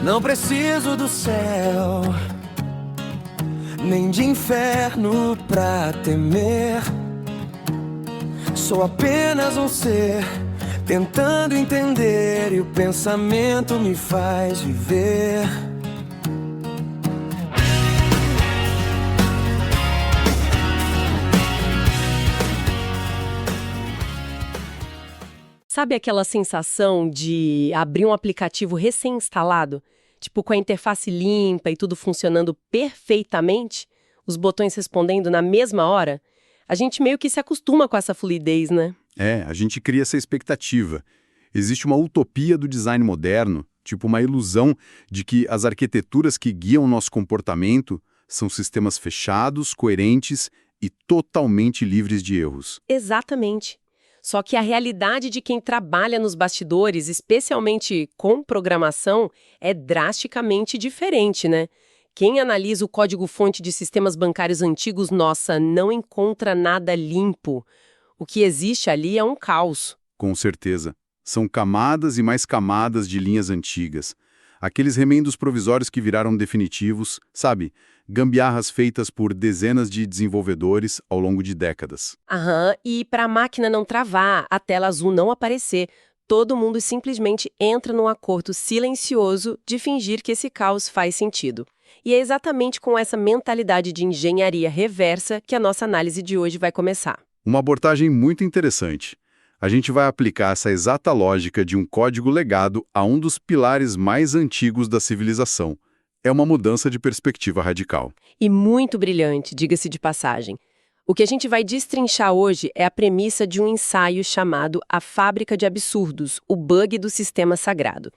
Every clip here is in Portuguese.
Não preciso do céu, nem de inferno pra temer. Sou apenas um ser tentando entender, e o pensamento me faz viver. Sabe aquela sensação de abrir um aplicativo recém-instalado? Tipo, com a interface limpa e tudo funcionando perfeitamente? Os botões respondendo na mesma hora? A gente meio que se acostuma com essa fluidez, né? A gente cria essa expectativa. Existe uma utopia do design moderno, tipo uma ilusão de que as arquiteturas que guiam o nosso comportamento são sistemas fechados, coerentes e totalmente livres de erros. Exatamente. Só que a realidade de quem trabalha nos bastidores, especialmente com programação, é drasticamente diferente, né? Quem analisa o código-fonte de sistemas bancários antigos, nossa, não encontra nada limpo. O que existe ali é um caos. Com certeza. São camadas e mais camadas de linhas antigas. Aqueles remendos provisórios que viraram definitivos, sabe? Gambiarras feitas por dezenas de desenvolvedores ao longo de décadas. E para a máquina não travar, a tela azul não aparecer, todo mundo simplesmente entra num acordo silencioso de fingir que esse caos faz sentido. E é exatamente com essa mentalidade de engenharia reversa que a nossa análise de hoje vai começar. Uma abordagem muito interessante. A gente vai aplicar essa exata lógica de um código legado a um dos pilares mais antigos da civilização. É uma mudança de perspectiva radical. E muito brilhante, diga-se de passagem. O que a gente vai destrinchar hoje é a premissa de um ensaio chamado A Fábrica de Absurdos, o bug do sistema sagrado.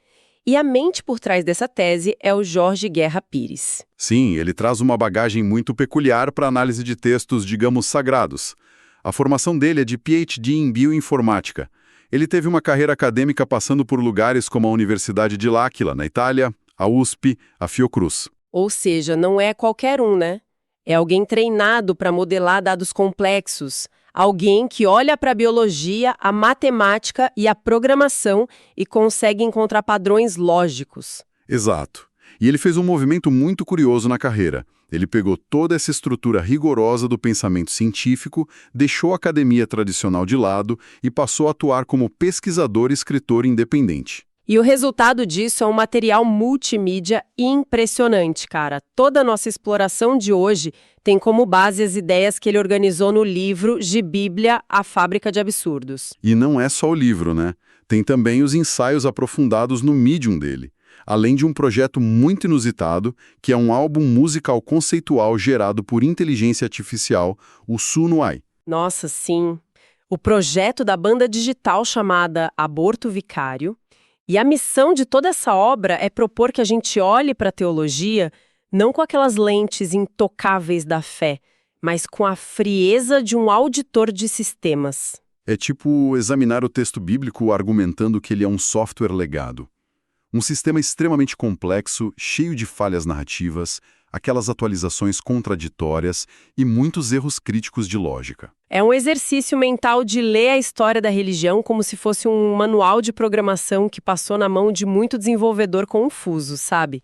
E a mente por trás dessa tese é o Jorge Guerra Pires. Sim, ele traz uma bagagem muito peculiar para a análise de textos, digamos, sagrados. A formação dele é de PhD em bioinformática. Ele teve uma carreira acadêmica passando por lugares como a Universidade de L'Aquila, na Itália, a USP, a Fiocruz. Ou seja, não é qualquer um, né? É alguém treinado para modelar dados complexos. Alguém que olha para a biologia, a matemática e a programação e consegue encontrar padrões lógicos. Exato. E ele fez um movimento muito curioso na carreira. Ele pegou toda essa estrutura rigorosa do pensamento científico, deixou a academia tradicional de lado e passou a atuar como pesquisador e escritor independente. E o resultado disso é um material multimídia impressionante, cara. Toda a nossa exploração de hoje tem como base as ideias que ele organizou no livro De Bíblia, A Fábrica de Absurdos. E não é só o livro, né? Tem também os ensaios aprofundados no Medium dele, além de um projeto muito inusitado, que é um álbum musical conceitual gerado por inteligência artificial, o Suno-AI. Nossa, sim. O projeto da banda digital chamada Aborto Vicário. E a missão de toda essa obra é propor que a gente olhe para a teologia não com aquelas lentes intocáveis da fé, mas com a frieza de um auditor de sistemas. É tipo examinar o texto bíblico argumentando que ele é um software legado. Um sistema extremamente complexo, cheio de falhas narrativas, aquelas atualizações contraditórias e muitos erros críticos de lógica. É um exercício mental de ler a história da religião como se fosse um manual de programação que passou na mão de muito desenvolvedor confuso, sabe?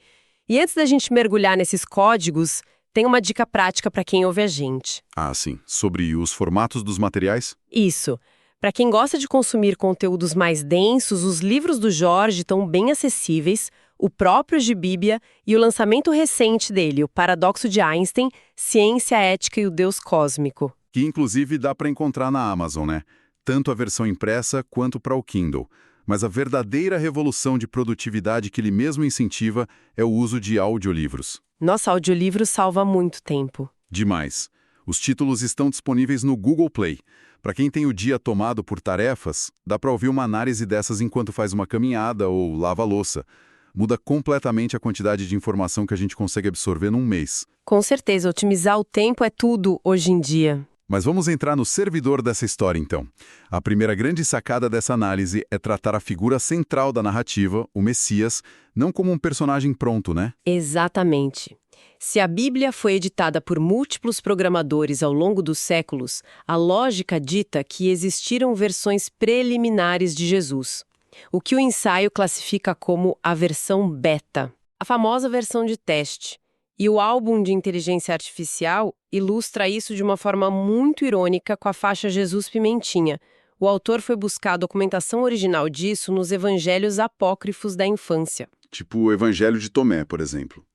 E antes da gente mergulhar nesses códigos, tem uma dica prática para quem ouve a gente. Ah, sim. Sobre os formatos dos materiais? Isso. Para quem gosta de consumir conteúdos mais densos, os livros do Jorge estão bem acessíveis, o próprio de Bíblia e o lançamento recente dele, O Paradoxo de Einstein, Ciência, Ética e o Deus Cósmico. Que inclusive dá para encontrar na Amazon, né? Tanto a versão impressa quanto para o Kindle. Mas a verdadeira revolução de produtividade que ele mesmo incentiva é o uso de audiolivros. Nossa, audiolivro salva muito tempo. Demais. Os títulos estão disponíveis no Google Play. Para quem tem o dia tomado por tarefas, dá para ouvir uma análise dessas enquanto faz uma caminhada ou lava a louça. Muda completamente a quantidade de informação que a gente consegue absorver num mês. Com certeza, otimizar o tempo é tudo hoje em dia. Mas vamos entrar no servidor dessa história, então. A primeira grande sacada dessa análise é tratar a figura central da narrativa, o Messias, não como um personagem pronto, né? Exatamente. Se a Bíblia foi editada por múltiplos programadores ao longo dos séculos, a lógica dita que existiram versões preliminares de Jesus, o que o ensaio classifica como a versão beta. a famosa versão de teste. E o álbum de inteligência artificial ilustra isso de uma forma muito irônica com a faixa Jesus Pimentinha. O autor foi buscar a documentação original disso nos evangelhos apócrifos da infância. Tipo o Evangelho de Tomé, por exemplo.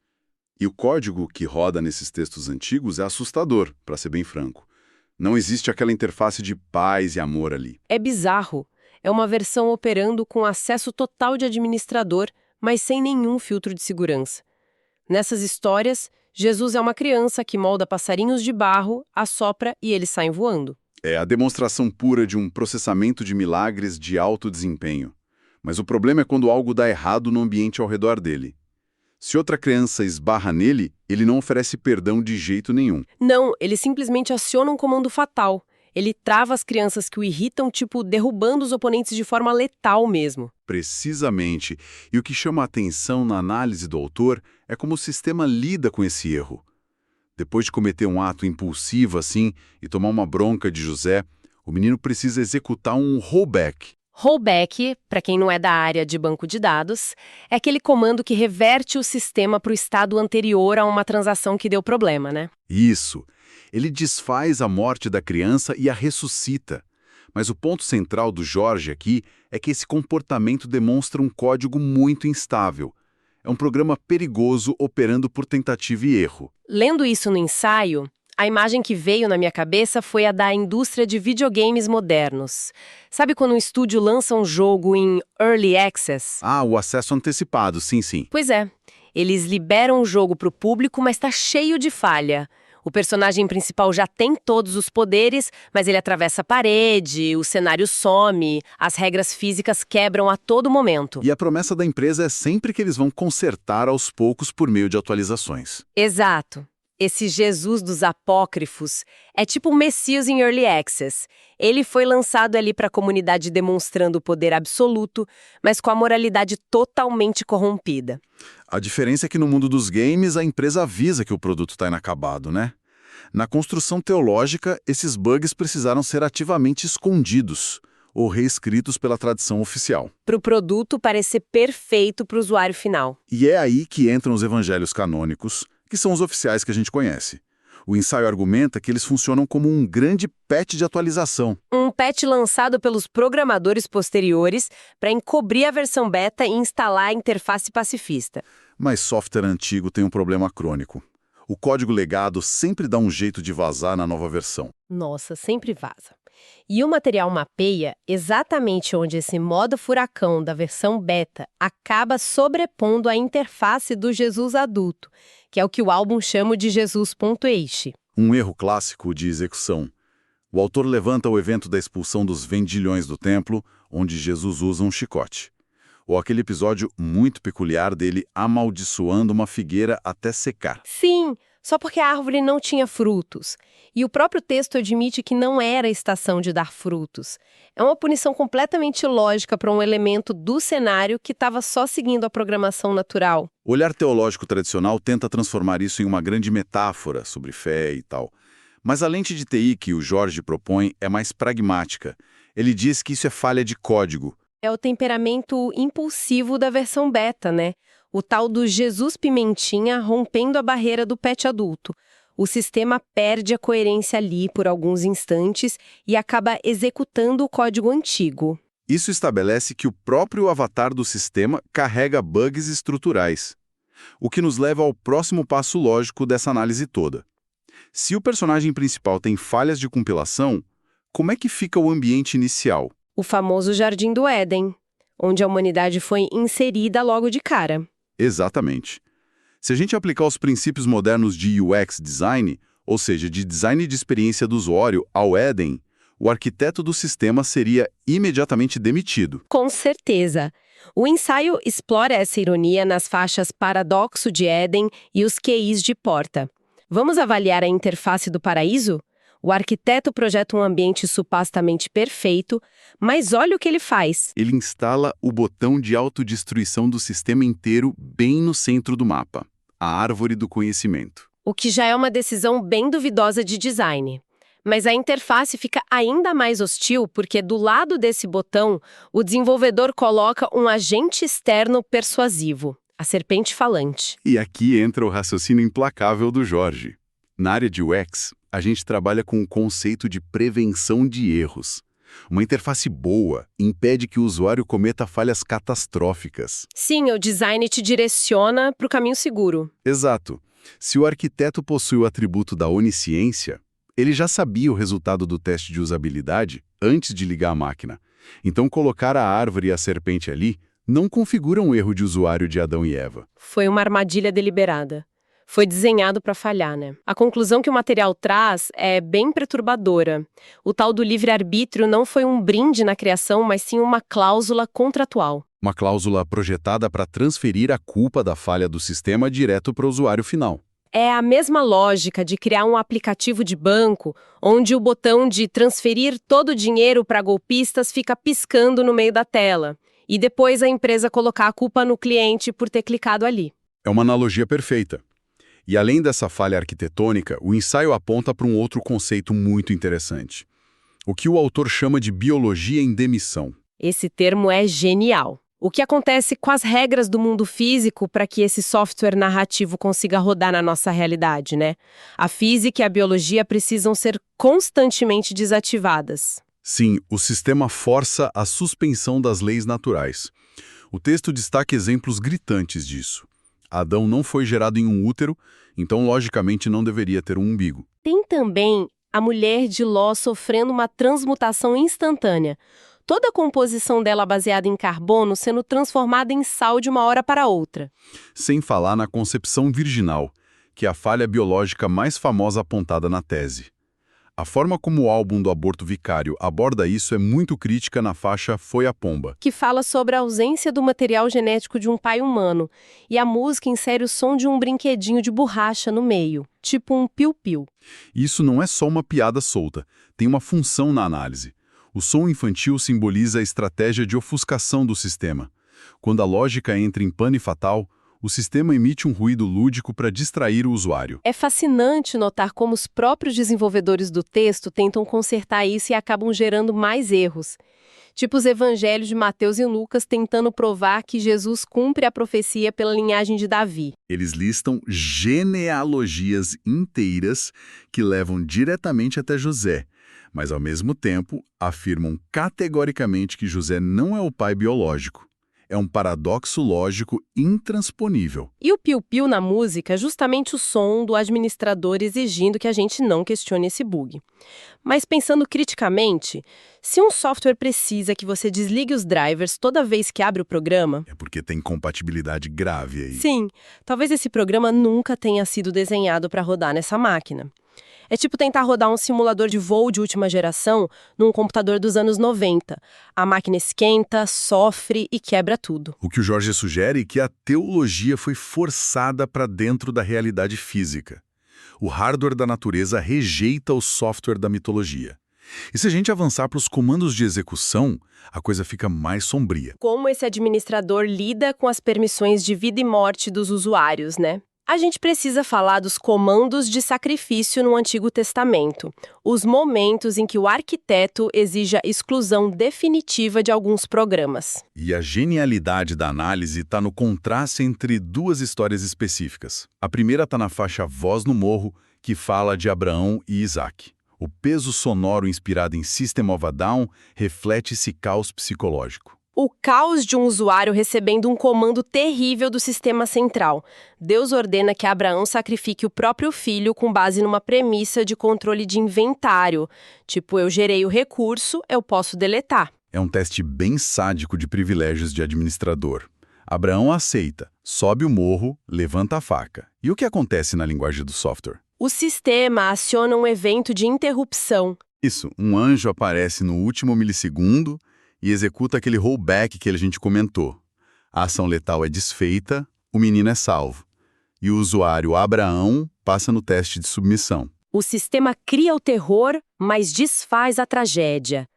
E o código que roda nesses textos antigos é assustador, para ser bem franco. Não existe aquela interface de paz e amor ali. É bizarro. É uma versão operando com acesso total de administrador, mas sem nenhum filtro de segurança. Nessas histórias, Jesus é uma criança que molda passarinhos de barro, assopra e eles saem voando. É a demonstração pura de um processamento de milagres de alto desempenho. Mas o problema é quando algo dá errado no ambiente ao redor dele. Se outra criança esbarra nele, ele não oferece perdão de jeito nenhum. Não, ele simplesmente aciona um comando fatal. Ele trava as crianças que o irritam, tipo, derrubando os oponentes de forma letal mesmo. Precisamente. E o que chama a atenção na análise do autor é como o sistema lida com esse erro. Depois de cometer um ato impulsivo assim e tomar uma bronca de José, o menino precisa executar um rollback. Rollback, para quem não é da área de banco de dados, é aquele comando que reverte o sistema para o estado anterior a uma transação que deu problema, né? Isso. Ele desfaz a morte da criança e a ressuscita. Mas o ponto central do Jorge aqui é que esse comportamento demonstra um código muito instável. É um programa perigoso operando por tentativa e erro. Lendo isso no ensaio, a imagem que veio na minha cabeça foi a da indústria de videogames modernos. Sabe quando um estúdio lança um jogo em Early Access? Ah, o acesso antecipado, sim, sim. Pois é. Eles liberam o jogo para o público, mas está cheio de falha. O personagem principal já tem todos os poderes, mas ele atravessa a parede, o cenário some, as regras físicas quebram a todo momento. E a promessa da empresa é sempre que eles vão consertar aos poucos por meio de atualizações. Exato. Esse Jesus dos apócrifos é tipo o Messias em Early Access. Ele foi lançado ali para a comunidade demonstrando o poder absoluto, mas com a moralidade totalmente corrompida. A diferença é que no mundo dos games a empresa avisa que o produto está inacabado, né? Na construção teológica, esses bugs precisaram ser ativamente escondidos ou reescritos pela tradição oficial. Para o produto parecer perfeito para o usuário final. E é aí que entram os evangelhos canônicos, que são os oficiais que a gente conhece. O ensaio argumenta que eles funcionam como um grande patch de atualização. Um patch lançado pelos programadores posteriores para encobrir a versão beta e instalar a interface pacifista. Mas software antigo tem um problema crônico. O código legado sempre dá um jeito de vazar na nova versão. Nossa, sempre vaza. E o material mapeia exatamente onde esse modo furacão da versão beta acaba sobrepondo a interface do Jesus adulto, que é o que o álbum chama de Jesus.exe. Um erro clássico de execução. O autor levanta o evento da expulsão dos vendilhões do templo, onde Jesus usa um chicote. Ou aquele episódio muito peculiar dele amaldiçoando uma figueira até secar. Sim, só porque a árvore não tinha frutos. E o próprio texto admite que não era a estação de dar frutos. É uma punição completamente lógica para um elemento do cenário que estava só seguindo a programação natural. O olhar teológico tradicional tenta transformar isso em uma grande metáfora sobre fé e tal. Mas a lente de TI que o Jorge propõe é mais pragmática. Ele diz que isso é falha de código. É o temperamento impulsivo da versão beta, né? O tal do Jesus Pimentinha rompendo a barreira do patch adulto. O sistema perde a coerência ali por alguns instantes e acaba executando o código antigo. Isso estabelece que o próprio avatar do sistema carrega bugs estruturais. O que nos leva ao próximo passo lógico dessa análise toda. Se o personagem principal tem falhas de compilação, como é que fica o ambiente inicial? O famoso Jardim do Éden, onde a humanidade foi inserida logo de cara. Exatamente. Se a gente aplicar os princípios modernos de UX design, ou seja, de design de experiência do usuário, ao Éden, o arquiteto do sistema seria imediatamente demitido. Com certeza. O ensaio explora essa ironia nas faixas Paradoxo de Éden e os QIs de Porta. Vamos avaliar a interface do paraíso? O arquiteto projeta um ambiente supostamente perfeito, mas olha o que ele faz. Ele instala o botão de autodestruição do sistema inteiro bem no centro do mapa, a árvore do conhecimento. O que já é uma decisão bem duvidosa de design. Mas a interface fica ainda mais hostil porque do lado desse botão, o desenvolvedor coloca um agente externo persuasivo, a serpente falante. E aqui entra o raciocínio implacável do Jorge. Na área de UX, a gente trabalha com o conceito de prevenção de erros. Uma interface boa impede que o usuário cometa falhas catastróficas. Sim, o design te direciona para o caminho seguro. Exato. Se o arquiteto possui o atributo da onisciência, ele já sabia o resultado do teste de usabilidade antes de ligar a máquina. Então, colocar a árvore e a serpente ali não configura um erro de usuário de Adão e Eva. Foi uma armadilha deliberada. Foi desenhado para falhar, né? A conclusão que o material traz é bem perturbadora. O tal do livre-arbítrio não foi um brinde na criação, mas sim uma cláusula contratual. Uma cláusula projetada para transferir a culpa da falha do sistema direto para o usuário final. É a mesma lógica de criar um aplicativo de banco, onde o botão de transferir todo o dinheiro para golpistas fica piscando no meio da tela, e depois a empresa colocar a culpa no cliente por ter clicado ali. É uma analogia perfeita. E além dessa falha arquitetônica, o ensaio aponta para um outro conceito muito interessante. O que o autor chama de biologia em demissão. Esse termo é genial. O que acontece com as regras do mundo físico para que esse software narrativo consiga rodar na nossa realidade, né? A física e a biologia precisam ser constantemente desativadas. Sim, o sistema força a suspensão das leis naturais. O texto destaca exemplos gritantes disso. Adão não foi gerado em um útero, então logicamente não deveria ter um umbigo. Tem também a mulher de Ló sofrendo uma transmutação instantânea. Toda a composição dela baseada em carbono sendo transformada em sal de uma hora para outra. Sem falar na concepção virginal, que é a falha biológica mais famosa apontada na tese. A forma como o álbum do aborto vicário aborda isso é muito crítica na faixa Foi a Pomba. Que fala sobre a ausência do material genético de um pai humano, e a música insere o som de um brinquedinho de borracha no meio, tipo um piu-piu. Isso não é só uma piada solta, tem uma função na análise. O som infantil simboliza a estratégia de ofuscação do sistema. Quando a lógica entra em pane fatal, o sistema emite um ruído lúdico para distrair o usuário. É fascinante notar como os próprios desenvolvedores do texto tentam consertar isso e acabam gerando mais erros. Tipo os evangelhos de Mateus e Lucas tentando provar que Jesus cumpre a profecia pela linhagem de Davi. Eles listam genealogias inteiras que levam diretamente até José, mas ao mesmo tempo afirmam categoricamente que José não é o pai biológico. É um paradoxo lógico intransponível. E o piu-piu na música é justamente o som do administrador exigindo que a gente não questione esse bug. Mas pensando criticamente, se um software precisa que você desligue os drivers toda vez que abre o programa... É porque tem incompatibilidade grave aí. Sim, talvez esse programa nunca tenha sido desenhado para rodar nessa máquina. É tipo tentar rodar um simulador de voo de última geração num computador dos anos 90. A máquina esquenta, sofre e quebra tudo. O que o Jorge sugere é que a teologia foi forçada para dentro da realidade física. O hardware da natureza rejeita o software da mitologia. E se a gente avançar para os comandos de execução, a coisa fica mais sombria. Como esse administrador lida com as permissões de vida e morte dos usuários, né? A gente precisa falar dos comandos de sacrifício no Antigo Testamento, os momentos em que o arquiteto exige a exclusão definitiva de alguns programas. E a genialidade da análise está no contraste entre duas histórias específicas. A primeira está na faixa Voz no Morro, que fala de Abraão e Isaac. O peso sonoro inspirado em System of a Down reflete esse caos psicológico. O caos de um usuário recebendo um comando terrível do sistema central. Deus ordena que Abraão sacrifique o próprio filho com base numa premissa de controle de inventário. Tipo, eu gerei o recurso, eu posso deletar. É um teste bem sádico de privilégios de administrador. Abraão aceita, sobe o morro, levanta a faca. E o que acontece na linguagem do software? O sistema aciona um evento de interrupção. Isso, um anjo aparece no último milissegundo e executa aquele rollback que a gente comentou. A ação letal é desfeita, o menino é salvo. E o usuário Abraão passa no teste de submissão. O sistema cria o terror, mas desfaz a tragédia.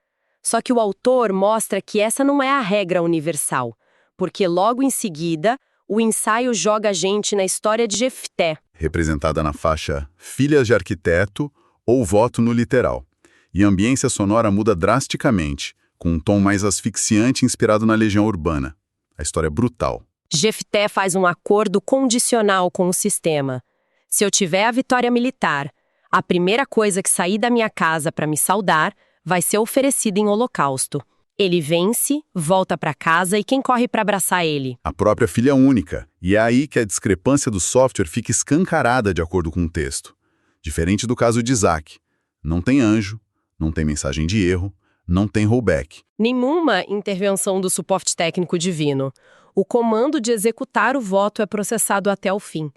Só que o autor mostra que essa não é a regra universal, porque logo em seguida, o ensaio joga a gente na história de Jefté, representada na faixa Filhas de Arquiteto ou Voto no Literal. E a ambiência sonora muda drasticamente, com um tom mais asfixiante inspirado na Legião Urbana. A história é brutal. Jefté faz um acordo condicional com o sistema. Se eu tiver a vitória militar, a primeira coisa que sair da minha casa para me saudar vai ser oferecida em holocausto. Ele vence, volta para casa e quem corre para abraçar ele? A própria filha única. E é aí que a discrepância do software fica escancarada de acordo com o texto. Diferente do caso de Isaac. Não tem anjo, não tem mensagem de erro, não tem rollback. Nenhuma intervenção do suporte técnico divino. O comando de executar o voto é processado até o fim.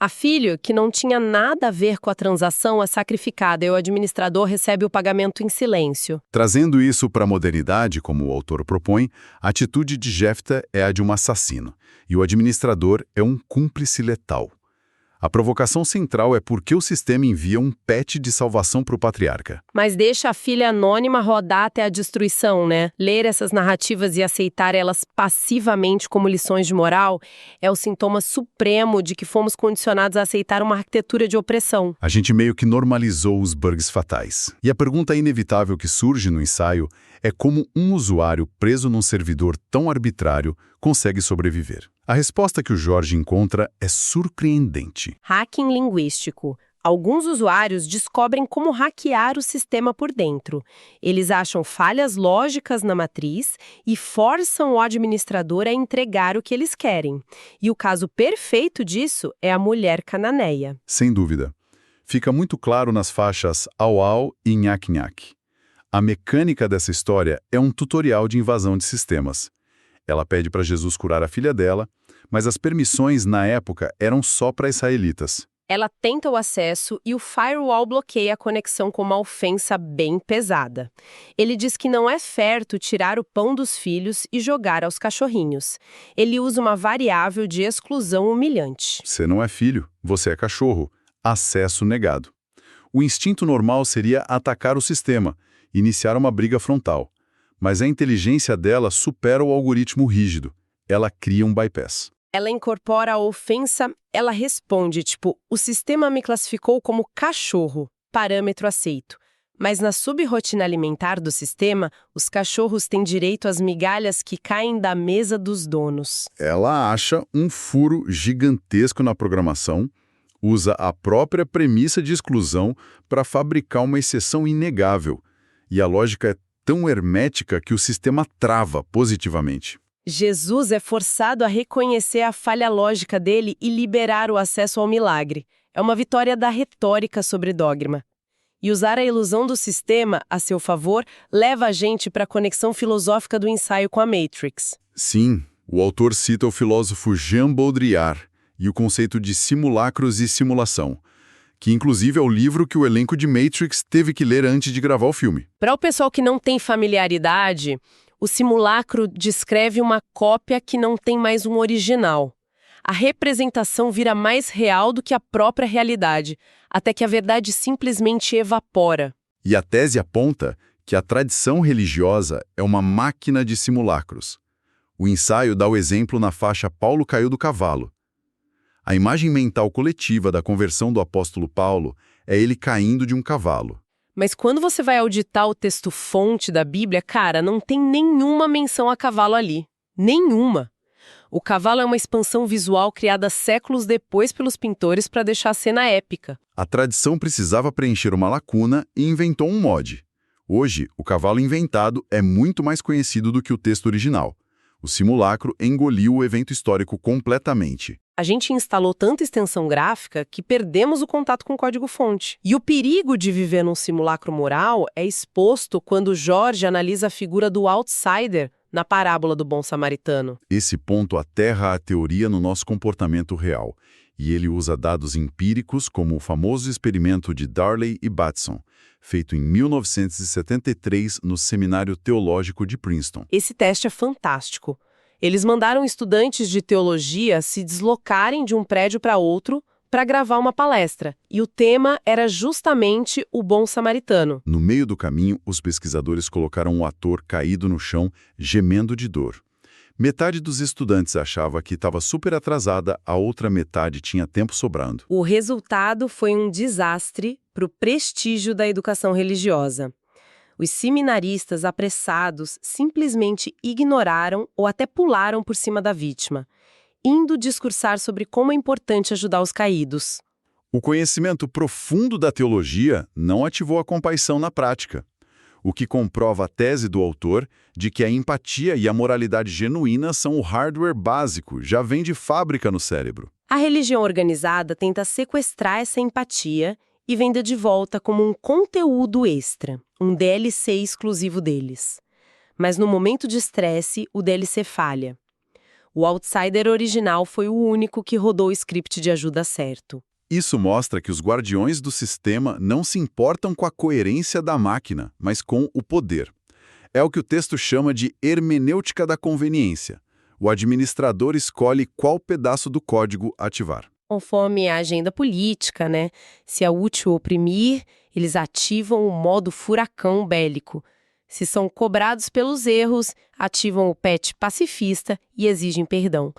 A filha, que não tinha nada a ver com a transação, é sacrificada e o administrador recebe o pagamento em silêncio. Trazendo isso para a modernidade, como o autor propõe, a atitude de Jefté é a de um assassino, e o administrador é um cúmplice letal. A provocação central é porque o sistema envia um patch de salvação para o patriarca. Mas deixa a filha anônima rodar até a destruição, né? Ler essas narrativas e aceitar elas passivamente como lições de moral é o sintoma supremo de que fomos condicionados a aceitar uma arquitetura de opressão. A gente meio que normalizou os bugs fatais. E a pergunta inevitável que surge no ensaio é como um usuário preso num servidor tão arbitrário consegue sobreviver. A resposta que o Jorge encontra é surpreendente. Hacking linguístico. Alguns usuários descobrem como hackear o sistema por dentro. Eles acham falhas lógicas na matriz e forçam o administrador a entregar o que eles querem. E o caso perfeito disso é a mulher cananeia. Sem dúvida. Fica muito claro nas faixas Au Au e Nhaque Nhaque. A mecânica dessa história é um tutorial de invasão de sistemas. Ela pede para Jesus curar a filha dela, mas as permissões, na época, eram só para israelitas. Ela tenta o acesso e o firewall bloqueia a conexão com uma ofensa bem pesada. Ele diz que não é certo tirar o pão dos filhos e jogar aos cachorrinhos. Ele usa uma variável de exclusão humilhante. Você não é filho, você é cachorro. Acesso negado. O instinto normal seria atacar o sistema, iniciar uma briga frontal. Mas a inteligência dela supera o algoritmo rígido. Ela cria um bypass. Ela incorpora a ofensa, ela responde, o sistema me classificou como cachorro, parâmetro aceito. Mas na subrotina alimentar do sistema, os cachorros têm direito às migalhas que caem da mesa dos donos. Ela acha um furo gigantesco na programação, usa a própria premissa de exclusão para fabricar uma exceção inegável. E a lógica é tão hermética que o sistema trava positivamente. Jesus é forçado a reconhecer a falha lógica dele e liberar o acesso ao milagre. É uma vitória da retórica sobre dogma. E usar a ilusão do sistema a seu favor leva a gente para a conexão filosófica do ensaio com a Matrix. Sim, o autor cita o filósofo Jean Baudrillard e o conceito de simulacros e simulação, que inclusive é o livro que o elenco de Matrix teve que ler antes de gravar o filme. Para o pessoal que não tem familiaridade, o simulacro descreve uma cópia que não tem mais um original. A representação vira mais real do que a própria realidade, até que a verdade simplesmente evapora. E a tese aponta que a tradição religiosa é uma máquina de simulacros. O ensaio dá o exemplo na faixa Paulo caiu do cavalo. A imagem mental coletiva da conversão do apóstolo Paulo é ele caindo de um cavalo. Mas quando você vai auditar o texto-fonte da Bíblia, cara, não tem nenhuma menção a cavalo ali. Nenhuma. O cavalo é uma expansão visual criada séculos depois pelos pintores para deixar a cena épica. A tradição precisava preencher uma lacuna e inventou um mod. Hoje, o cavalo inventado é muito mais conhecido do que o texto original. O simulacro engoliu o evento histórico completamente. A gente instalou tanta extensão gráfica que perdemos o contato com o código-fonte. E o perigo de viver num simulacro moral é exposto quando Jorge analisa a figura do outsider na parábola do bom samaritano. Esse ponto aterra a teoria no nosso comportamento real, e ele usa dados empíricos como o famoso experimento de Darley e Batson, feito em 1973 no Seminário Teológico de Princeton. Esse teste é fantástico. Eles mandaram estudantes de teologia se deslocarem de um prédio para outro para gravar uma palestra, e o tema era justamente o bom samaritano. No meio do caminho, os pesquisadores colocaram um ator caído no chão, gemendo de dor. Metade dos estudantes achava que estava super atrasada, a outra metade tinha tempo sobrando. O resultado foi um desastre para o prestígio da educação religiosa. Os seminaristas apressados simplesmente ignoraram ou até pularam por cima da vítima. indo discursar sobre como é importante ajudar os caídos. O conhecimento profundo da teologia não ativou a compaixão na prática, o que comprova a tese do autor de que a empatia e a moralidade genuína são o hardware básico, já vem de fábrica no cérebro. A religião organizada tenta sequestrar essa empatia e vende de volta como um conteúdo extra, um DLC exclusivo deles. Mas no momento de estresse, o DLC falha. O Outsider original foi o único que rodou o script de ajuda certo. Isso mostra que os guardiões do sistema não se importam com a coerência da máquina, mas com o poder. É o que o texto chama de hermenêutica da conveniência. O administrador escolhe qual pedaço do código ativar. Conforme a agenda política, né? Se é útil oprimir, eles ativam o modo furacão bélico. Se são cobrados pelos erros, ativam o patch pacifista e exigem perdão.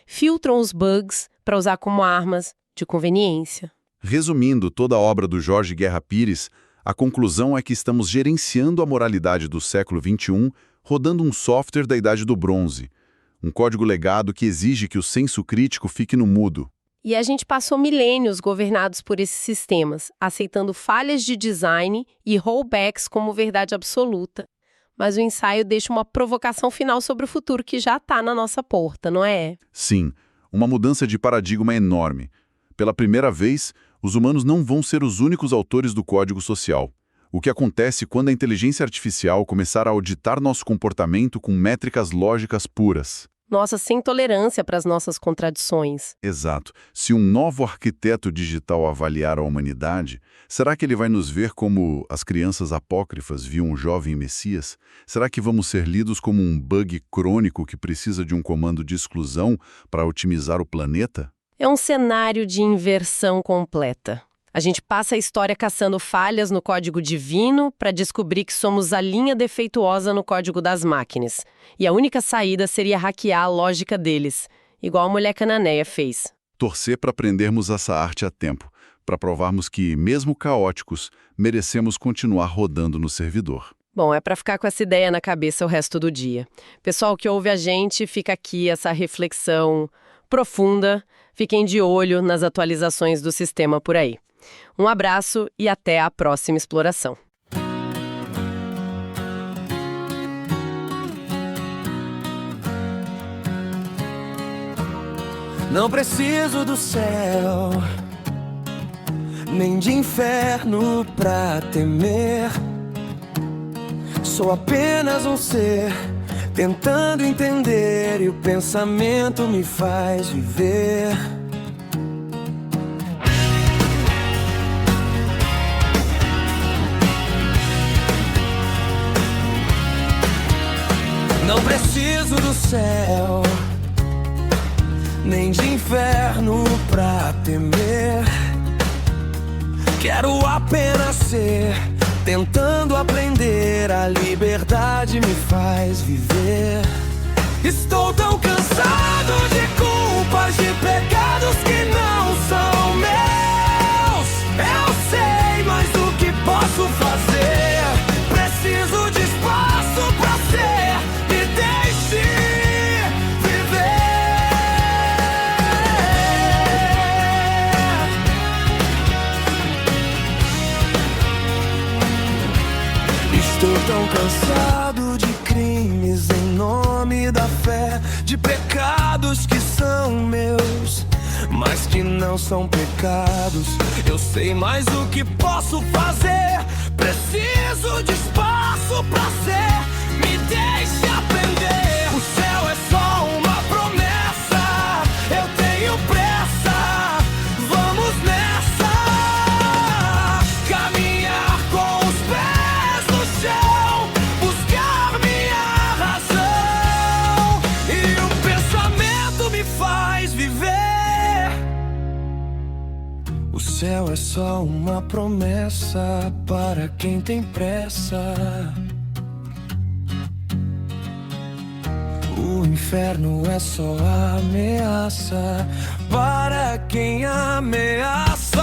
Filtram os bugs para usar como armas de conveniência. Resumindo toda a obra do Jorge Guerra Pires, a conclusão é que estamos gerenciando a moralidade do século XXI rodando um software da Idade do Bronze, um código legado que exige que o senso crítico fique no mudo. E a gente passou milênios governados por esses sistemas, aceitando falhas de design e rollbacks como verdade absoluta. Mas o ensaio deixa uma provocação final sobre o futuro que já está na nossa porta, não é? Sim, uma mudança de paradigma enorme. Pela primeira vez, os humanos não vão ser os únicos autores do código social. O que acontece quando a inteligência artificial começar a auditar nosso comportamento com métricas lógicas puras? Nossa, sem tolerância para as nossas contradições. Exato. Se um novo arquiteto digital avaliar a humanidade, será que ele vai nos ver como as crianças apócrifas viam um jovem Messias? Será que vamos ser lidos como um bug crônico que precisa de um comando de exclusão para otimizar o planeta? É um cenário de inversão completa. A gente passa a história caçando falhas no código divino para descobrir que somos a linha defeituosa no código das máquinas. E a única saída seria hackear a lógica deles, igual a mulher cananeia fez. Torcer para aprendermos essa arte a tempo, para provarmos que, mesmo caóticos, merecemos continuar rodando no servidor. Bom, é para ficar com essa ideia na cabeça o resto do dia. Pessoal que ouve a gente, fica aqui essa reflexão profunda. Fiquem de olho nas atualizações do sistema por aí. Um abraço e até a próxima exploração. Não preciso do céu, nem de inferno pra temer. Sou apenas um ser tentando entender e o pensamento me faz viver. Não preciso do céu, nem de inferno pra temer. Quero apenas ser, tentando aprender, a liberdade me faz viver. Estou tão cansado de culpas, de pecados que não são meus. Eu sei, mas o que posso fazer? Preciso de espaço pra ser, me deixe viver. Estou tão cansado de crimes em nome da fé, de pecados que são meus, mas que não são pecados. Eu sei mais o que posso fazer. Preciso de espaço pra ser, me deixe aprender. O céu é só uma promessa, eu tenho pressa, vamos nessa. Caminhar com os pés no chão, buscar minha razão, e o pensamento me faz viver. O céu é só uma promessa para quem tem pressa. O inferno é só ameaça para quem ameaça.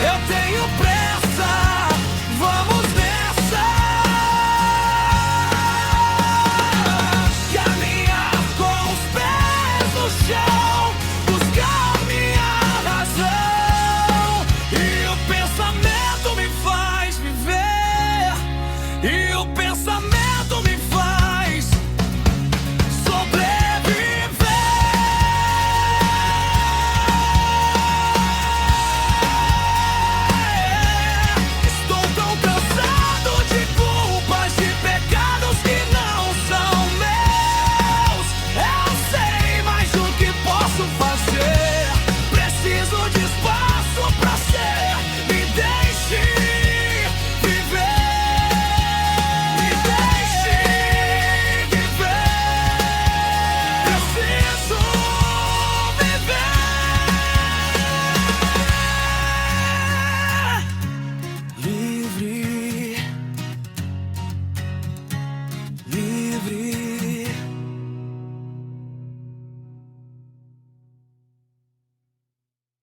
Eu tenho pressa.